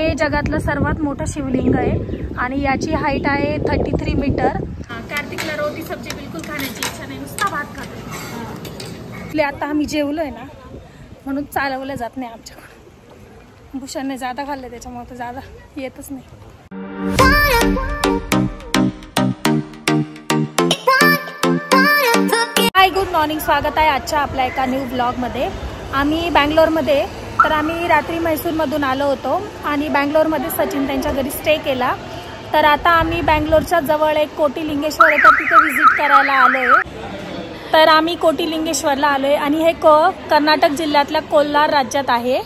हे जगातलं सर्वात मोठं शिवलिंग आहे आणि याची हाईट आहे 33 मीटर। कार्तिकला रोटी सब्जी बिलकुल खाण्याची इच्छा नाही, नुसता भात खातो। आता आम्ही जेवलोय ना म्हणून चालवलं जात नाही आमच्याकडून। भूषणने जादा खाल्लं त्याच्यामुळे तर जादा येतच नाही। हाय, गुड मॉर्निंग, स्वागत आहे आजच्या आपल्या एका न्यू ब्लॉगमध्ये। आम्ही बँगलोरमध्ये, तर आम्ही रात्री मैसूरमधून आलो होतो आणि बँगलोरमध्ये सचिन त्यांच्या घरी स्टे केला। तर आता आम्ही बँगलोरच्या जवळ एक कोटिलिंगेश्वर आहे, तर तिथे व्हिजिट करायला आलो आहे। तर आम्ही कोटिलिंगेश्वरला आलो आहे आणि हे कर्नाटक जिल्ह्यातल्या कोल्हार राज्यात आहे।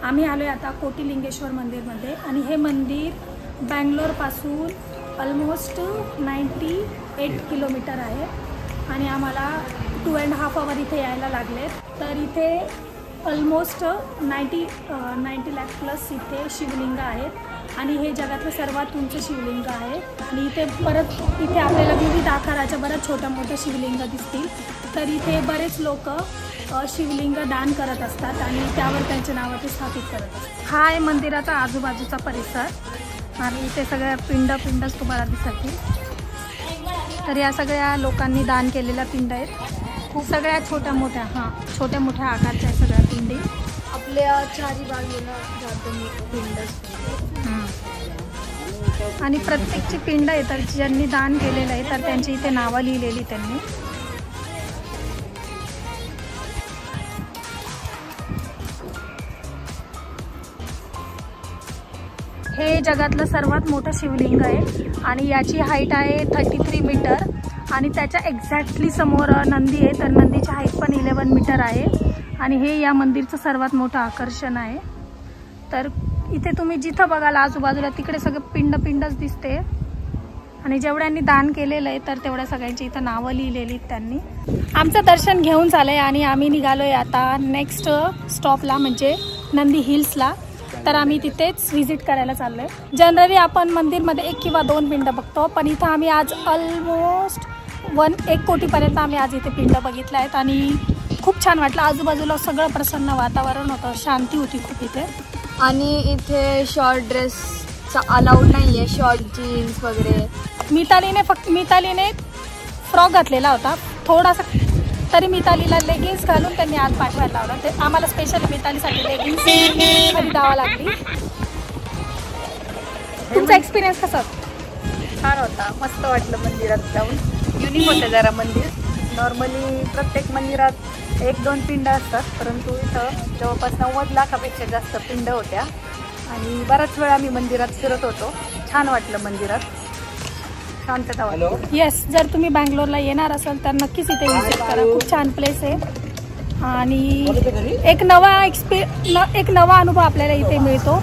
आम्ही आलोय आता कोटिलिंगेश्वर मंदिरमध्ये आणि हे मंदिर बँगलोरपासून ऑलमोस्ट 98 किलोमीटर आहे आणि आम्हाला 2.5 आवर इथे यायला लागले। तर इथे ऑलमोस्ट 90 लाख प्लस इथे शिवलिंग आहेत आणि हे जगातलं सर्वात उंच शिवलिंग आहे। आणि इथे आपल्याला विविध आकाराच्या बऱ्याच छोट्या मोठ्या शिवलिंग दिसतील। तर इथे बरेच लोक शिवलिंग दान करत असतात आणि त्यावर त्यांचे नाव ते स्थापित करत असतात। हा आहे मंदिराचा आजूबाजूचा परिसर आणि इथे सगळ्या पिंडच तुम्हाला दिसतील। तर या सगळ्या लोकांनी दान केलेल्या पिंड आहेत, खूप सगळ्या छोट्या मोठ्या आकारच्या सगळ्या पिंडी आपल्या चारी बाजूला पिंड आणि प्रत्येकची पिंड आहे तर ज्यांनी दान केलेलं आहे तर त्यांची इथे नावं लिहिलेली त्यांनी। हे जगातलं सर्वात मोठं शिवलिंग आहे आणि याची हाईट आहे 33 मीटर आणि त्याच्या एक्झॅक्टली समोर नंदी आहे, तर नंदीची हाईट पण 11 मीटर आहे आणि हे या मंदिरचं सर्वात मोठं आकर्षण आहे। तर इथे तुम्ही जिथं बघाल आजूबाजूला तिकडे सगळं पिंडच दिसते आणि जेवढ्यांनी दान केलेलं आहे तर तेवढ्या सगळ्यांची इथं नावं लिहिलेली त्यांनी। आमचं दर्शन घेऊन झालंय आणि आम्ही निघालोय आता नेक्स्ट स्टॉपला म्हणजे नंदी हिल्सला। तर आम्ही तिथेच व्हिजिट करायला चाललोय। जनरली आपण मंदिरमध्ये 1 किंवा 2 पिंड बघतो, पण इथं आम्ही आज ऑलमोस्ट 1 कोटीपर्यंत आम्ही आज इथे पिंड बघितल्या आहेत आणि खूप छान वाटलं। आजूबाजूला सगळं प्रसन्न वातावरण होतं, शांती होती खूप इथे। आणि इथे शॉर्ट ड्रेसचा अलाउड नाही आहे, शॉर्ट जीन्स वगैरे। मितालीने फ्रॉक घातलेला होता थोडासा, तरी मितालीला लेगिन्स घालून त्यांनी आज पाठवायला लावला। ते आम्हाला स्पेशली मितालीसाठी लेगिन्स खरीदावा लागली। तुमचा एक्सपिरियन्स कसा होता? छान होता, मस्त वाटलं मंदिरात जाऊन। युनिक होतं जरा मंदिर। नॉर्मली प्रत्येक मंदिरात 1-2 पिंड असतात, परंतु इथं जवळपास 90 लाखापेक्षा जास्त पिंड होत्या आणि बराच वेळ आम्ही मंदिरात फिरत होतो। छान वाटलं मंदिरात, शांतता वाटली। येस, जर तुम्ही बँगलोरला येणार असाल तर नक्कीच इथे व्हिजिट करा, खूप छान प्लेस आहे आणि एक नवा अनुभव आपल्याला इथे मिळतो,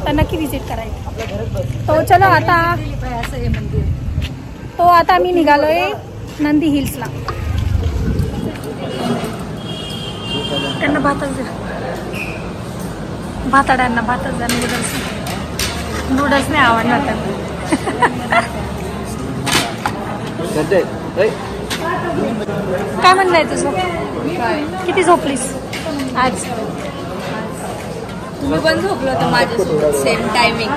तर नक्की व्हिजिट करायचं। तो चलो आता आम्ही निघालोय नंदी हिल्सला। त्यांना भातच द्या, भाताड्यांना भातच द्या, नूडल्स नाही आवडणार त्यांना। काय म्हणलंय तुझं? किती झोपलीस आज? तुम्ही पण झोपलो होतं माझ्यासोबत, सेम टायमिंग।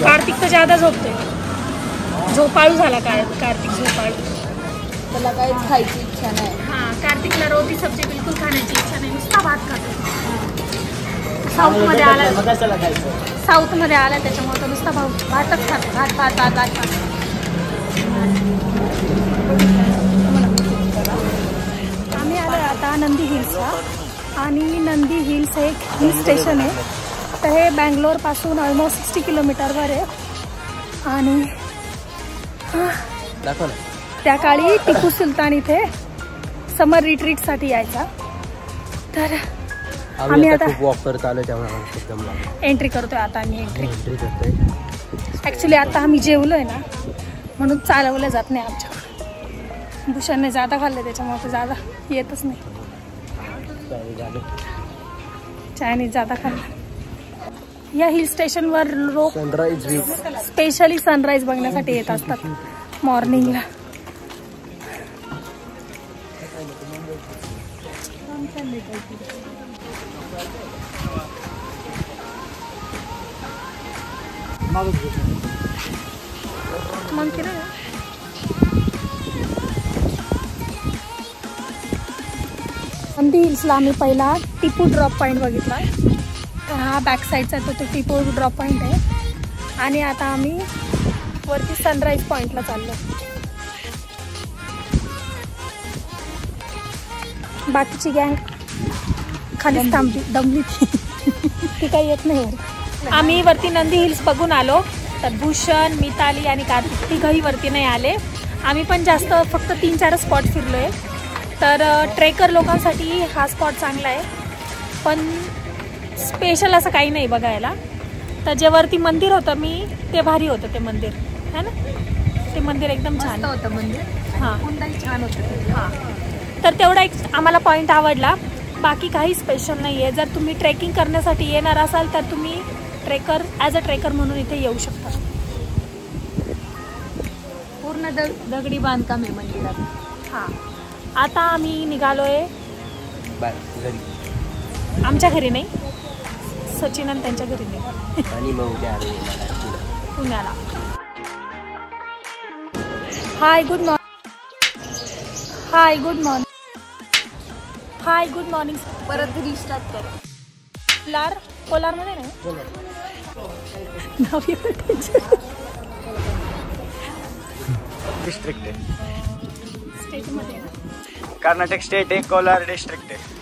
कार्तिक तर ज्यादा झोपतोय, झोपाळू झाला कार्तिक झोपाळू। त्याला काहीच खायची इच्छा नाही। हां, कार्तिकला रोटी सब्जी बिलकुल खाण्याची इच्छा नाही, नुसता भात खातो। साऊथमध्ये आला त्याच्यामुळे तो नुसता भातच खातो, भात। आम्ही आलो आता नंदी हिल्सला आणि नंदी हिल्स हे एक हिल स्टेशन आहे। तर हे बँगलोरपासून ऑलमोस्ट 60 किलोमीटरवर आहे आणि त्या काळी टिपू सुलतान इथे समर रिट्रीटसाठी यायचा। तर आम्ही आता एंट्री करतोय। आता आम्ही एंट्री करतोय। ॲक्च्युली आता आम्ही जेवलोय ना म्हणून चालवलं जात नाही आमच्याकडे। भूषणने जादा खाल्लं त्याच्यामुळे जादा येतच नाही, चायनीज जादा खाल्लं। या हिल स्टेशनवर लोक स्पेशली सनराईज बघण्यासाठी येत असतात मॉर्निंगला. मग नंदी हिल्सला आम्ही पहिला टिपू ड्रॉप पॉईंट बघितला. तर हा बॅक साईडचा तो टिपू ड्रॉप पॉईंट आहे. आणि आता आम्ही वरती सनराईज पॉईंटला चाललो. बाकीची गँग खालीच दमली ती काही येत नाही वर. आम्ही वरती नंदी हिल्स बघून आलो. तर भूषण, मिताली आणि कार्तिक तिघही वरती नाही आले. आम्ही पण जास्त फक्त 3-4 स्पॉट फिरलो आहे. तर ट्रेकर लोकांसाठी हा स्पॉट चांगला आहे, पण स्पेशल असं काही नाही बघायला. तर जे वरती मंदिर होतं ते भारी होतं. ते मंदिर है ना, ते मंदिर एकदम छान होतं मंदिर. हां, कुंडही छान होतं. हां. तर तेवढा एक आम्हाला पॉईंट आवडला. बाकी काही स्पेशल नाही आहे. जर तुम्ही ट्रेकिंग करण्यासाठी येणार असाल तर तुम्ही ॲज अ ट्रेकर म्हणून इथे येऊ शकता. पूर्ण दगडी बांधकाम आहे मंदिरात. हां, आता आम्ही निघालोय आमच्या घरी नाही, सचिन आणि त्यांच्या घरी नाही, आणि मग उद्या पुण्याला. Hi good morning. परत रिस्टार्ट करा. कोलारमध्ये नाही डिस्ट्रिक्ट आहे, स्टेटमध्ये कर्नाटक स्टेट आहे, कोलार डिस्ट्रिक्ट आहे.